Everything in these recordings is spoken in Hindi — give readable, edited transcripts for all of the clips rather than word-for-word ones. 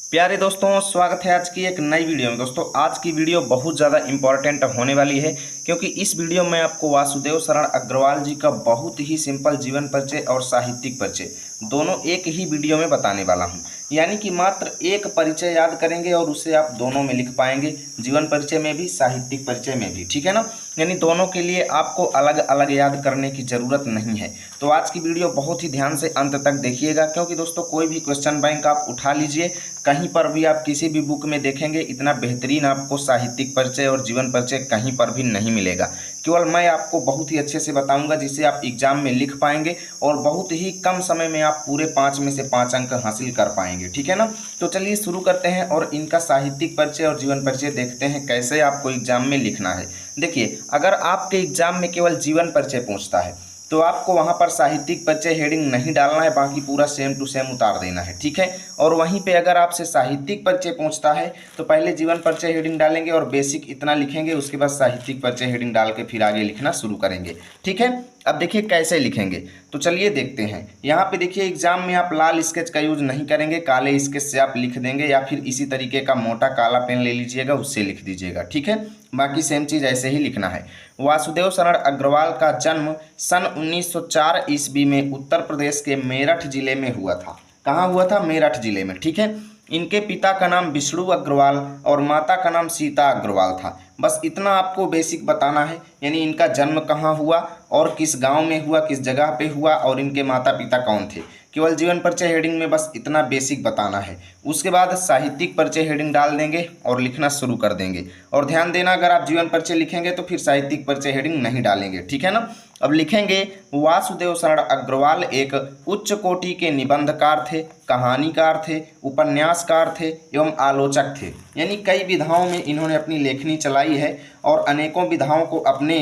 प्यारे दोस्तों, स्वागत है आज की एक नई वीडियो में। दोस्तों आज की वीडियो बहुत ज़्यादा इंपॉर्टेंट होने वाली है, क्योंकि इस वीडियो में आपको वासुदेव शरण अग्रवाल जी का बहुत ही सिंपल जीवन परिचय और साहित्यिक परिचय दोनों एक ही वीडियो में बताने वाला हूं। यानी कि मात्र एक परिचय याद करेंगे और उसे आप दोनों में लिख पाएंगे, जीवन परिचय में भी साहित्यिक परिचय में भी, ठीक है ना। यानी दोनों के लिए आपको अलग अलग याद करने की ज़रूरत नहीं है। तो आज की वीडियो बहुत ही ध्यान से अंत तक देखिएगा, क्योंकि दोस्तों कोई भी क्वेश्चन बैंक आप उठा लीजिए, कहीं पर भी आप किसी भी बुक में देखेंगे इतना बेहतरीन आपको साहित्यिक परिचय और जीवन परिचय कहीं पर भी नहीं मिलेगा। केवल मैं आपको बहुत ही अच्छे से बताऊंगा जिसे आप एग्जाम में लिख पाएंगे और बहुत ही कम समय में आप पूरे 5 में से 5 अंक हासिल कर पाएंगे, ठीक है ना। तो चलिए शुरू करते हैं और इनका साहित्यिक परिचय और जीवन परिचय देखते हैं कैसे आपको एग्जाम में लिखना है। देखिए, अगर आपके एग्जाम में केवल जीवन परिचय पूछता है तो आपको वहां पर साहित्यिक परिचय हेडिंग नहीं डालना है, बाकी पूरा सेम टू सेम उतार देना है, ठीक है। और वहीं पे अगर आपसे साहित्यिक परिचय पूछता है तो पहले जीवन परिचय हेडिंग डालेंगे और बेसिक इतना लिखेंगे, उसके बाद साहित्यिक परिचय हेडिंग डाल के फिर आगे लिखना शुरू करेंगे, ठीक है। अब देखिए कैसे लिखेंगे, तो चलिए देखते हैं। यहाँ पे देखिए एग्जाम में आप लाल स्केच का यूज नहीं करेंगे, काले स्केच से आप लिख देंगे, या फिर इसी तरीके का मोटा काला पेन ले लीजिएगा, उससे लिख दीजिएगा, ठीक है। बाकी सेम चीज़ ऐसे ही लिखना है। वासुदेव शरण अग्रवाल का जन्म सन 1904 ईस्वी में उत्तर प्रदेश के मेरठ जिले में हुआ था। कहाँ हुआ था? मेरठ जिले में, ठीक है। इनके पिता का नाम विष्णु अग्रवाल और माता का नाम सीता अग्रवाल था। बस इतना आपको बेसिक बताना है, यानी इनका जन्म कहाँ हुआ और किस गांव में हुआ, किस जगह पे हुआ और इनके माता पिता कौन थे। केवल जीवन परिचय हेडिंग में बस इतना बेसिक बताना है। उसके बाद साहित्यिक परिचय हेडिंग डाल देंगे और लिखना शुरू कर देंगे। और ध्यान देना, अगर आप जीवन परिचय लिखेंगे तो फिर साहित्यिक परिचय हेडिंग नहीं डालेंगे, ठीक है ना। अब लिखेंगे वासुदेव शरण अग्रवाल एक उच्च कोटि के निबंधकार थे, कहानीकार थे, उपन्यासकार थे एवं आलोचक थे। यानी कई विधाओं में इन्होंने अपनी लेखनी चलाई है और अनेकों विधाओं को अपने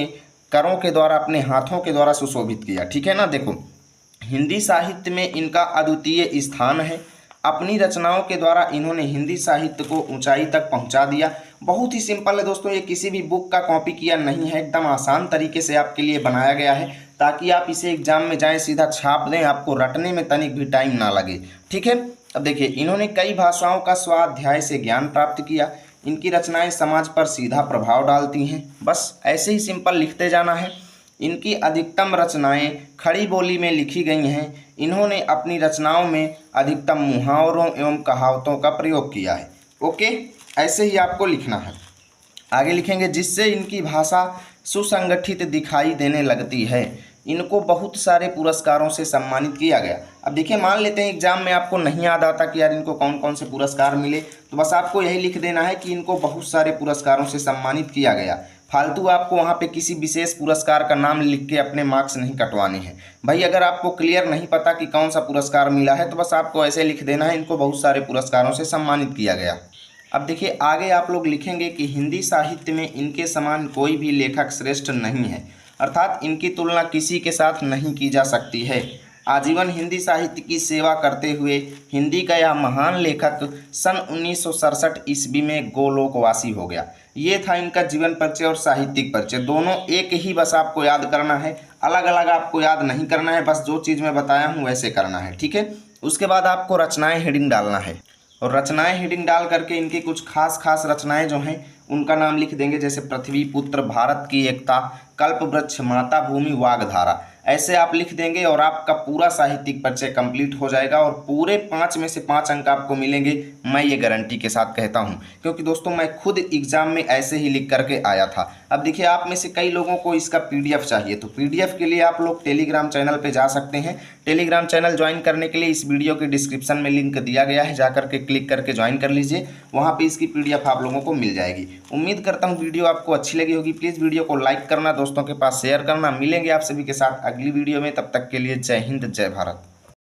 करों के द्वारा, अपने हाथों के द्वारा सुशोभित किया, ठीक है ना। देखो, हिंदी साहित्य में इनका अद्वितीय स्थान है। अपनी रचनाओं के द्वारा इन्होंने हिंदी साहित्य को ऊंचाई तक पहुंचा दिया। बहुत ही सिंपल है दोस्तों, ये किसी भी बुक का कॉपी किया नहीं है, एकदम आसान तरीके से आपके लिए बनाया गया है, ताकि आप इसे एग्जाम में जाएं सीधा छाप दें, आपको रटने में तनिक भी टाइम ना लगे, ठीक है। अब देखिए, इन्होंने कई भाषाओं का स्वाध्याय से ज्ञान प्राप्त किया। इनकी रचनाएं समाज पर सीधा प्रभाव डालती हैं। बस ऐसे ही सिंपल लिखते जाना है। इनकी अधिकतम रचनाएं खड़ी बोली में लिखी गई हैं। इन्होंने अपनी रचनाओं में अधिकतम मुहावरों एवं कहावतों का प्रयोग किया है। ओके, ऐसे ही आपको लिखना है। आगे लिखेंगे, जिससे इनकी भाषा सुसंगठित दिखाई देने लगती है। इनको बहुत सारे पुरस्कारों से सम्मानित किया गया। अब देखिए, मान लेते हैं एग्जाम में आपको नहीं याद आता कि यार इनको कौन कौन से पुरस्कार मिले, तो बस आपको यही लिख देना है कि इनको बहुत सारे पुरस्कारों से सम्मानित किया गया। फालतू आपको वहाँ पे किसी विशेष पुरस्कार का नाम लिख के अपने मार्क्स नहीं कटवाने हैं भाई। अगर आपको क्लियर नहीं पता कि कौन सा पुरस्कार मिला है तो बस आपको ऐसे लिख देना है, इनको बहुत सारे पुरस्कारों से सम्मानित किया गया। अब देखिए, आगे आप लोग लिखेंगे कि हिंदी साहित्य में इनके समान कोई भी लेखक श्रेष्ठ नहीं है, अर्थात इनकी तुलना किसी के साथ नहीं की जा सकती है। आजीवन हिंदी साहित्य की सेवा करते हुए हिंदी का यह महान लेखक सन 1967 ईस्वी में गोलोकवासी हो गया। ये था इनका जीवन परिचय और साहित्यिक परिचय, दोनों एक ही बस आपको याद करना है, अलग अलग आपको याद नहीं करना है। बस जो चीज़ मैं बताया हूँ वैसे करना है, ठीक है। उसके बाद आपको रचनाएं हेडिंग डालना है और रचनाएं हेडिंग डाल करके इनकी कुछ खास रचनाएं जो हैं उनका नाम लिख देंगे, जैसे पृथ्वी पुत्र, भारत की एकता, कल्प वृक्ष, माता भूमि, वागधारा, ऐसे आप लिख देंगे और आपका पूरा साहित्यिक परिचय कंप्लीट हो जाएगा और पूरे 5 में से 5 अंक आपको मिलेंगे। मैं ये गारंटी के साथ कहता हूँ, क्योंकि दोस्तों मैं खुद एग्जाम में ऐसे ही लिख करके आया था। अब देखिए, आप में से कई लोगों को इसका PDF चाहिए, तो PDF के लिए आप लोग टेलीग्राम चैनल पर जा सकते हैं। टेलीग्राम चैनल ज्वाइन करने के लिए इस वीडियो के डिस्क्रिप्शन में लिंक दिया गया है, जाकर के क्लिक करके ज्वाइन कर लीजिए, वहाँ पर इसकी PDF आप लोगों को मिल जाएगी। उम्मीद करता हूँ वीडियो आपको अच्छी लगी होगी। प्लीज़ वीडियो को लाइक करना, दोस्तों के पास शेयर करना। मिलेंगे आप सभी के साथ अगली वीडियो में, तब तक के लिए जय हिंद, जय भारत।